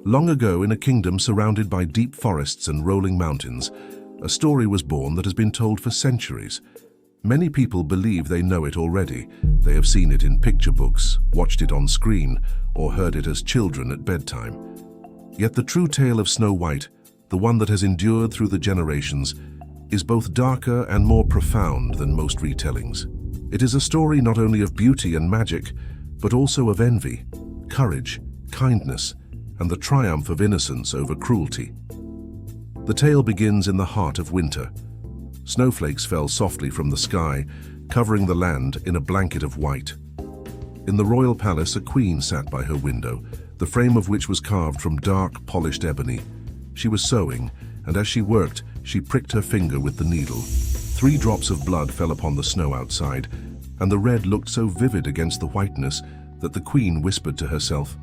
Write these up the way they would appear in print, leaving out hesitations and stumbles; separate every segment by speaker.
Speaker 1: Long ago, in a kingdom surrounded by deep forests and rolling mountains, a story was born that has been told for centuries. Many people believe they know it already. They have seen it in picture books, watched it on screen, or heard it as children at bedtime. Yet the true tale of Snow White, the one that has endured through the generations, is both darker and more profound than most retellings. It is a story not only of beauty and magic, but also of envy, courage, kindness, and the triumph of innocence over cruelty. The tale begins in the heart of winter. Snowflakes fell softly from the sky, covering the land in a blanket of white. In the royal palace, a queen sat by her window, the frame of which was carved from dark, polished ebony. She was sewing, and as she worked, she pricked her finger with the needle. 3 drops of blood fell upon the snow outside, and the red looked so vivid against the whiteness that the queen whispered to herself,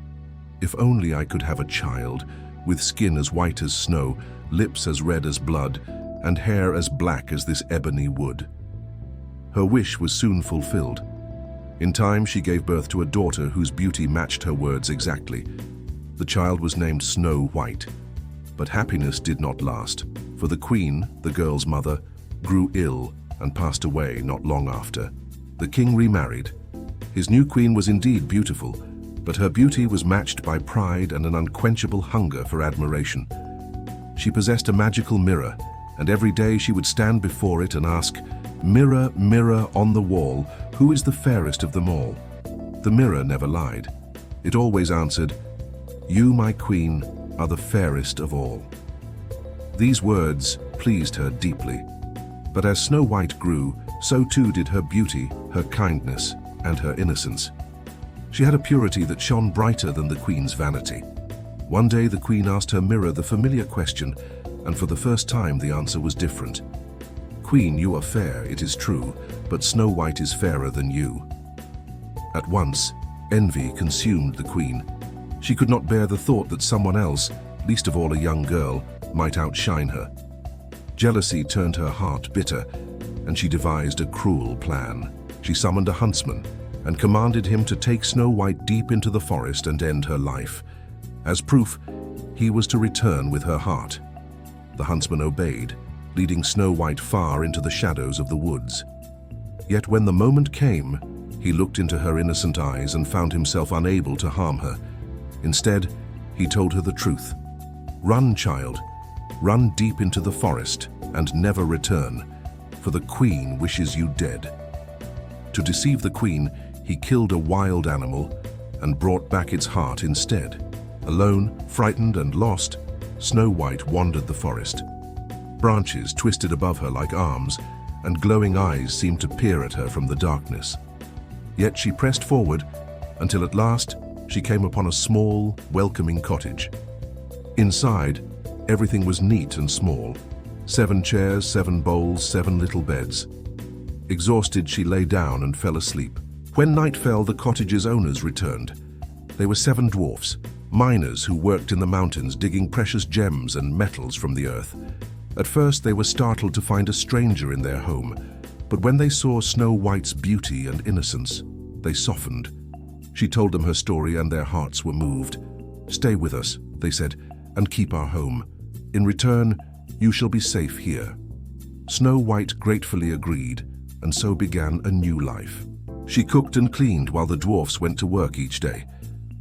Speaker 1: "If only I could have a child, with skin as white as snow, lips as red as blood, and hair as black as this ebony wood." Her wish was soon fulfilled. In time, she gave birth to a daughter whose beauty matched her words exactly. The child was named Snow White. But happiness did not last, for the queen, the girl's mother, grew ill and passed away not long after. The king remarried. His new queen was indeed beautiful, but her beauty was matched by pride and an unquenchable hunger for admiration. She possessed a magical mirror, and every day she would stand before it and ask, "Mirror, mirror on the wall, who is the fairest of them all?" The mirror never lied. It always answered, "You, my queen, are the fairest of all." These words pleased her deeply. But as Snow White grew, so too did her beauty, her kindness, and her innocence. She had a purity that shone brighter than the queen's vanity. One day the queen asked her mirror the familiar question, and for the first time the answer was different. "Queen, you are fair, it is true, but Snow White is fairer than you." At once, envy consumed the queen. She could not bear the thought that someone else, least of all a young girl, might outshine her. Jealousy turned her heart bitter, and she devised a cruel plan. She summoned a huntsman and commanded him to take Snow White deep into the forest and end her life. As proof, he was to return with her heart. The huntsman obeyed, leading Snow White far into the shadows of the woods. Yet when the moment came, he looked into her innocent eyes and found himself unable to harm her. Instead, he told her the truth. "Run, child, run deep into the forest and never return, for the queen wishes you dead." To deceive the queen, he killed a wild animal and brought back its heart instead. Alone, frightened and lost, Snow White wandered the forest. Branches twisted above her like arms, and glowing eyes seemed to peer at her from the darkness. Yet she pressed forward until at last she came upon a small, welcoming cottage. Inside, everything was neat and small. 7 chairs, 7 bowls, 7 little beds. Exhausted, she lay down and fell asleep. When night fell, the cottage's owners returned. They were 7 dwarfs, miners who worked in the mountains digging precious gems and metals from the earth. At first, they were startled to find a stranger in their home, but when they saw Snow White's beauty and innocence, they softened. She told them her story and their hearts were moved. "Stay with us," they said, "and keep our home. In return, you shall be safe here." Snow White gratefully agreed, and so began a new life. She cooked and cleaned while the dwarfs went to work each day.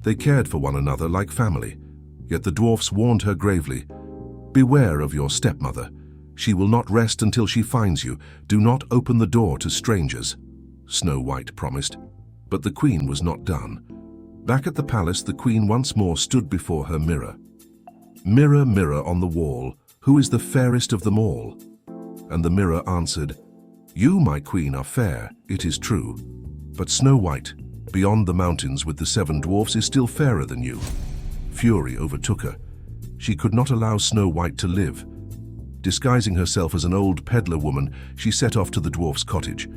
Speaker 1: They cared for one another like family, yet the dwarfs warned her gravely, "Beware of your stepmother. She will not rest until she finds you. Do not open the door to strangers." Snow White promised. But the queen was not done. Back at the palace, the queen once more stood before her mirror. "Mirror, mirror on the wall, who is the fairest of them all?" And the mirror answered, "You, my queen, are fair, it is true. But Snow White, beyond the mountains with the 7 dwarfs, is still fairer than you." Fury overtook her. She could not allow Snow White to live. Disguising herself as an old peddler woman, she set off to the dwarf's cottage.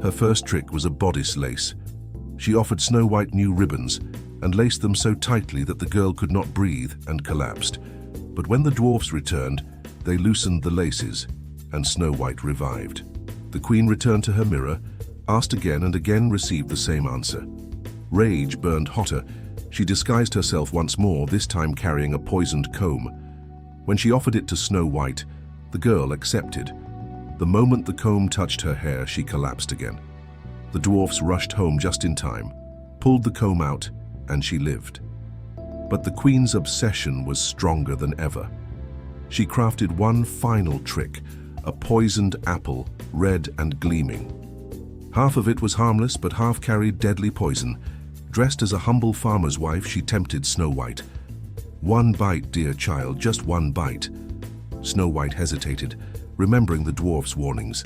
Speaker 1: Her first trick was a bodice lace. She offered Snow White new ribbons and laced them so tightly that the girl could not breathe and collapsed. But when the dwarfs returned, they loosened the laces, and Snow White revived. The queen returned to her mirror, asked again and again received the same answer. Rage burned hotter, She disguised herself once more, this time carrying a poisoned comb. When she offered it to Snow White, the girl accepted. The moment the comb touched her hair, she collapsed again. The dwarfs rushed home just in time, pulled the comb out, and she lived. But the queen's obsession was stronger than ever. She crafted one final trick, a poisoned apple, red and gleaming. Half of it was harmless, but half carried deadly poison. Dressed as a humble farmer's wife, she tempted Snow White. "One bite, dear child, just one bite." Snow White hesitated, remembering the dwarf's warnings.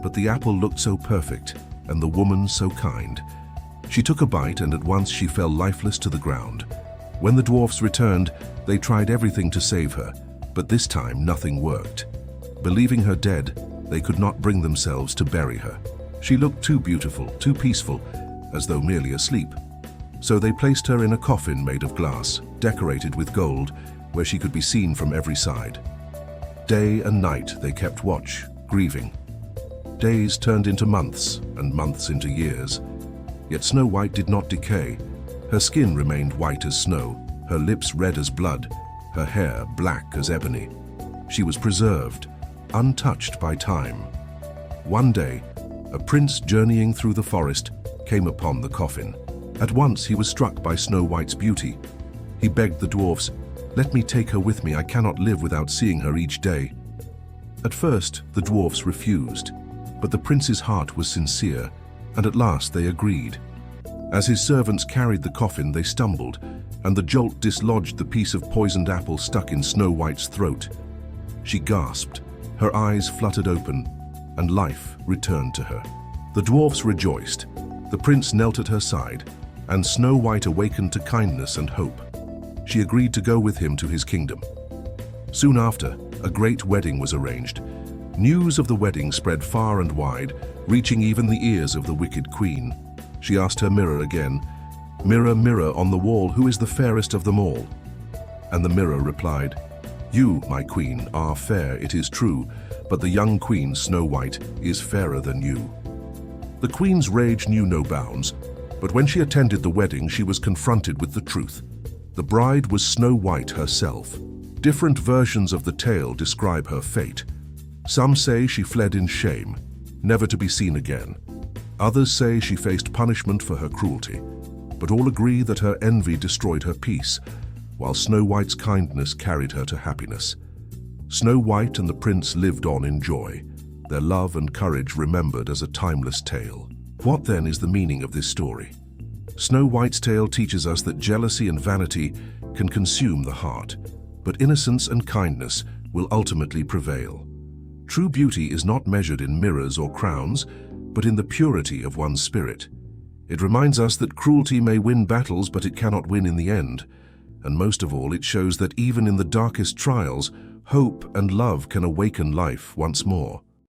Speaker 1: But the apple looked so perfect, and the woman so kind. She took a bite, and at once she fell lifeless to the ground. When the dwarfs returned, they tried everything to save her, but this time nothing worked. Believing her dead, they could not bring themselves to bury her. She looked too beautiful, too peaceful, as though merely asleep. So they placed her in a coffin made of glass, decorated with gold, where she could be seen from every side. Day and night they kept watch, grieving. Days turned into months, and months into years. Yet Snow White did not decay. Her skin remained white as snow, her lips red as blood, her hair black as ebony. She was preserved, untouched by time. One day, a prince journeying through the forest came upon the coffin. At once he was struck by Snow White's beauty. He begged the dwarfs, "Let me take her with me, I cannot live without seeing her each day." At first, the dwarfs refused, but the prince's heart was sincere, and at last they agreed. As his servants carried the coffin, they stumbled, and the jolt dislodged the piece of poisoned apple stuck in Snow White's throat. She gasped, her eyes fluttered open, and life returned to her. The dwarfs rejoiced. The prince knelt at her side, and Snow White awakened to kindness and hope. She agreed to go with him to his kingdom. Soon after, a great wedding was arranged. News of the wedding spread far and wide, reaching even the ears of the wicked queen. She asked her mirror again, "Mirror, mirror on the wall, who is the fairest of them all?" And the mirror replied, "You, my queen, are fair, it is true, but the young queen, Snow White, is fairer than you." The queen's rage knew no bounds, but when she attended the wedding, she was confronted with the truth. The bride was Snow White herself. Different versions of the tale describe her fate. Some say she fled in shame, never to be seen again. Others say she faced punishment for her cruelty, but all agree that her envy destroyed her peace, while Snow White's kindness carried her to happiness. Snow White and the prince lived on in joy, their love and courage remembered as a timeless tale. What then is the meaning of this story? Snow White's tale teaches us that jealousy and vanity can consume the heart, but innocence and kindness will ultimately prevail. True beauty is not measured in mirrors or crowns, but in the purity of one's spirit. It reminds us that cruelty may win battles, but it cannot win in the end. And most of all, it shows that even in the darkest trials, hope and love can awaken life once more.